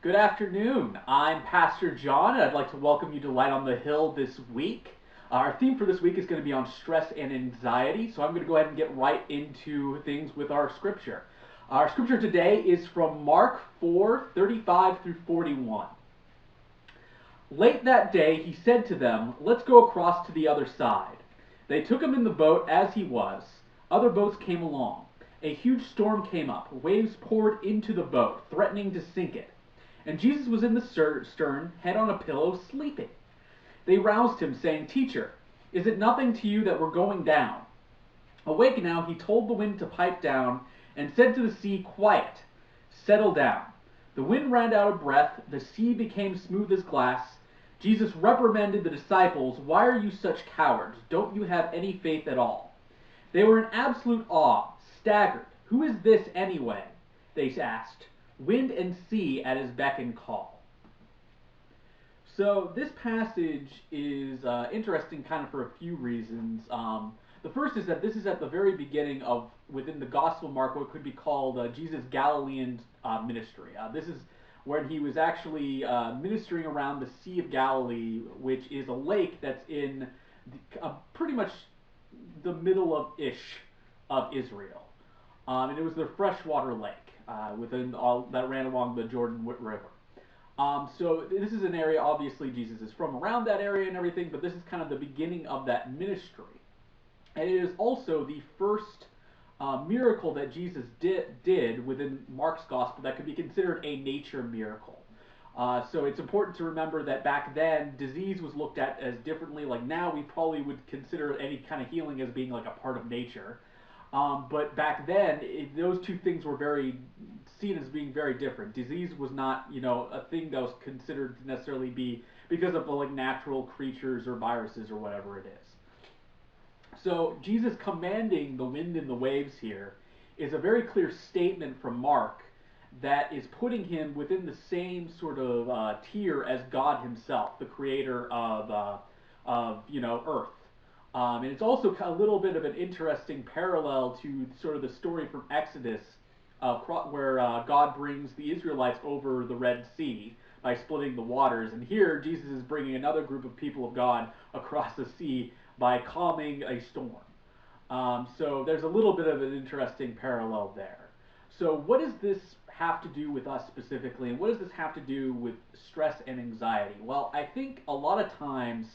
Good afternoon. I'm Pastor John, and I'd like to welcome you to Light on the Hill this week. Our theme for this week is going to be on stress and anxiety, so I'm going to go ahead and get right into things with our scripture. Our scripture today is from Mark 4:35 through 41. Late that day, he said to them, "Let's go across to the other side." They took him in the boat as he was. Other boats came along. A huge storm came up. Waves poured into the boat, threatening to sink it. And Jesus was in the stern, head on a pillow, sleeping. They roused him, saying, "Teacher, is it nothing to you that we're going down?" Awake now, he told the wind to pipe down and said to the sea, "Quiet, settle down." The wind ran out of breath, the sea became smooth as glass. Jesus reprimanded the disciples, "Why are you such cowards? Don't you have any faith at all?" They were in absolute awe, staggered. "Who is this anyway?" they asked. Wind and sea at his beck and call. So this passage is interesting kind of for a few reasons. The first is that this is at the very beginning of, within the Gospel of Mark, what could be called Jesus' Galilean ministry. This is when he was actually ministering around the Sea of Galilee, which is a lake that's in pretty much the middle of ish of Israel. And it was the freshwater lake within all that ran along the Jordan River. So this is an area, obviously Jesus is from around that area and everything, but this is kind of the beginning of that ministry. And it is also the first miracle that Jesus did within Mark's gospel that could be considered a nature miracle. So it's important to remember that back then, disease was looked at as differently. Like now, we probably would consider any kind of healing as being like a part of nature. But back then, those two things were very seen as being very different. Disease was not, a thing that was considered to necessarily be because of the like natural creatures or viruses or whatever it is. So Jesus commanding the wind and the waves here is a very clear statement from Mark that is putting him within the same sort of tier as God Himself, the Creator of Earth. And it's also a little bit of an interesting parallel to sort of the story from Exodus, where God brings the Israelites over the Red Sea by splitting the waters. And here, Jesus is bringing another group of people of God across the sea by calming a storm. So there's a little bit of an interesting parallel there. So, what does this have to do with us specifically, and what does this have to do with stress and anxiety? Well, I think a lot of times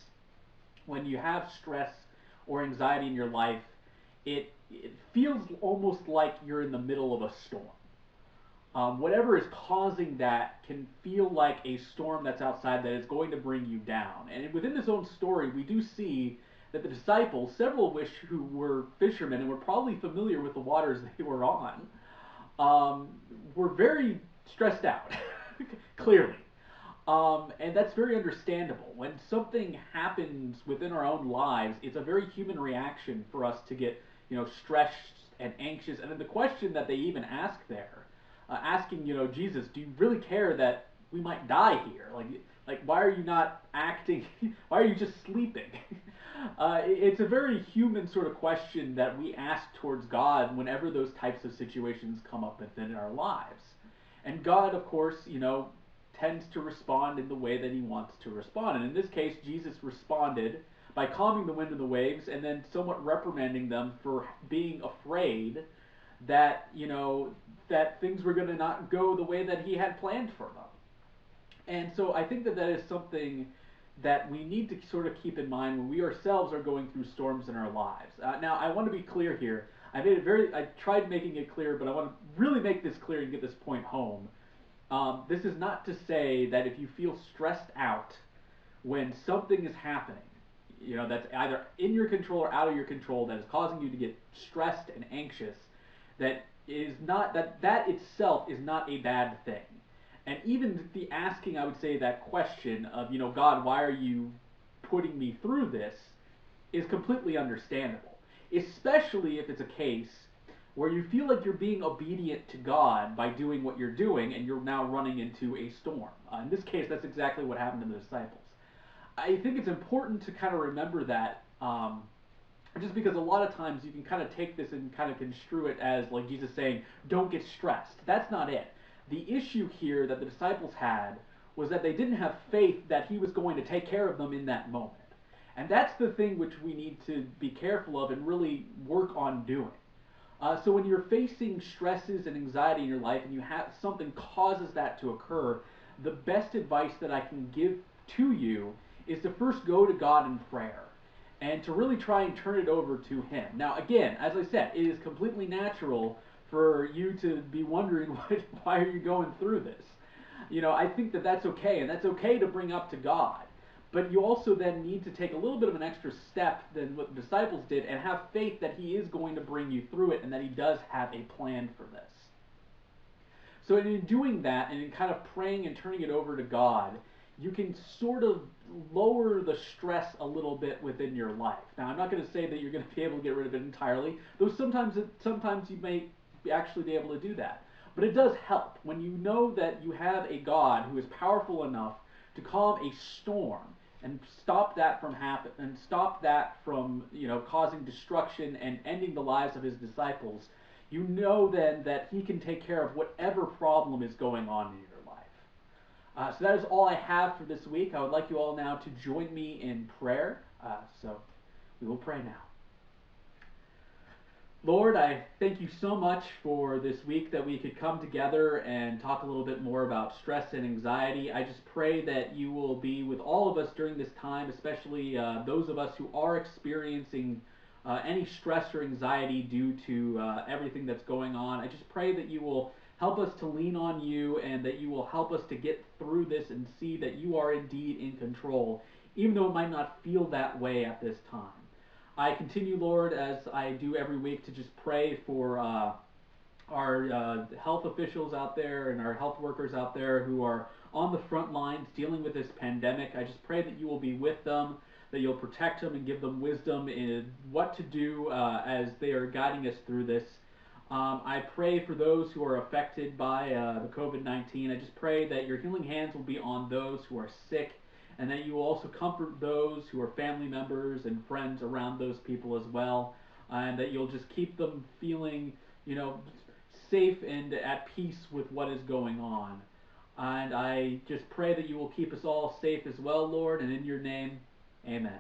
when you have stress or anxiety in your life, it feels almost like you're in the middle of a storm. Whatever is causing that can feel like a storm that's outside that is going to bring you down. And within this own story, we do see that the disciples, several of which who were fishermen and were probably familiar with the waters they were on, were very stressed out, clearly. And that's very understandable. When something happens within our own lives, it's a very human reaction for us to get, stressed and anxious. And then the question that they even ask there, asking, Jesus, do you really care that we might die here? Like, why are you not acting? Why are you just sleeping? It's a very human sort of question that we ask towards God whenever those types of situations come up within our lives. And God, of course, tends to respond in the way that He wants to respond. And in this case, Jesus responded by calming the wind and the waves and then somewhat reprimanding them for being afraid that, that things were going to not go the way that He had planned for them. And so I think that that is something that we need to sort of keep in mind when we ourselves are going through storms in our lives. Now, I want to be clear here. I tried making it clear, but I want to really make this clear and get this point home. This is not to say that if you feel stressed out when something is happening, that's either in your control or out of your control, that is causing you to get stressed and anxious, that is not that itself is not a bad thing. And even the asking, I would say, that question of, God, why are you putting me through this, is completely understandable. Especially if it's a case where you feel like you're being obedient to God by doing what you're doing and you're now running into a storm. In this case, that's exactly what happened to the disciples. I think it's important to kind of remember that, just because a lot of times you can kind of take this and kind of construe it as like Jesus saying, don't get stressed. That's not it. The issue here that the disciples had was that they didn't have faith that he was going to take care of them in that moment. And that's the thing which we need to be careful of and really work on doing. So when you're facing stresses and anxiety in your life and you have something causes that to occur, the best advice that I can give to you is to first go to God in prayer and to really try and turn it over to him. Now again, as I said, it is completely natural for you to be wondering why are you going through this? I think that that's okay, and that's okay to bring up to God. But you also then need to take a little bit of an extra step than what the disciples did and have faith that he is going to bring you through it and that he does have a plan for this. So in doing that and in kind of praying and turning it over to God, you can sort of lower the stress a little bit within your life. Now, I'm not going to say that you're going to be able to get rid of it entirely, though sometimes you may actually be able to do that. But it does help when you know that you have a God who is powerful enough to calm a storm and stop that from causing destruction and ending the lives of his disciples. You know then that he can take care of whatever problem is going on in your life. So that is all I have for this week. I would like you all now to join me in prayer. So we will pray now. Lord, I thank you so much for this week that we could come together and talk a little bit more about stress and anxiety. I just pray that you will be with all of us during this time, especially those of us who are experiencing any stress or anxiety due to everything that's going on. I just pray that you will help us to lean on you and that you will help us to get through this and see that you are indeed in control, even though it might not feel that way at this time. I continue, Lord, as I do every week, to just pray for our health officials out there and our health workers out there who are on the front lines dealing with this pandemic. I just pray that you will be with them, that you'll protect them and give them wisdom in what to do as they are guiding us through this. I pray for those who are affected by the COVID-19. I just pray that your healing hands will be on those who are sick, and that you will also comfort those who are family members and friends around those people as well, and that you'll just keep them feeling, safe and at peace with what is going on. And I just pray that you will keep us all safe as well, Lord, and in your name, amen.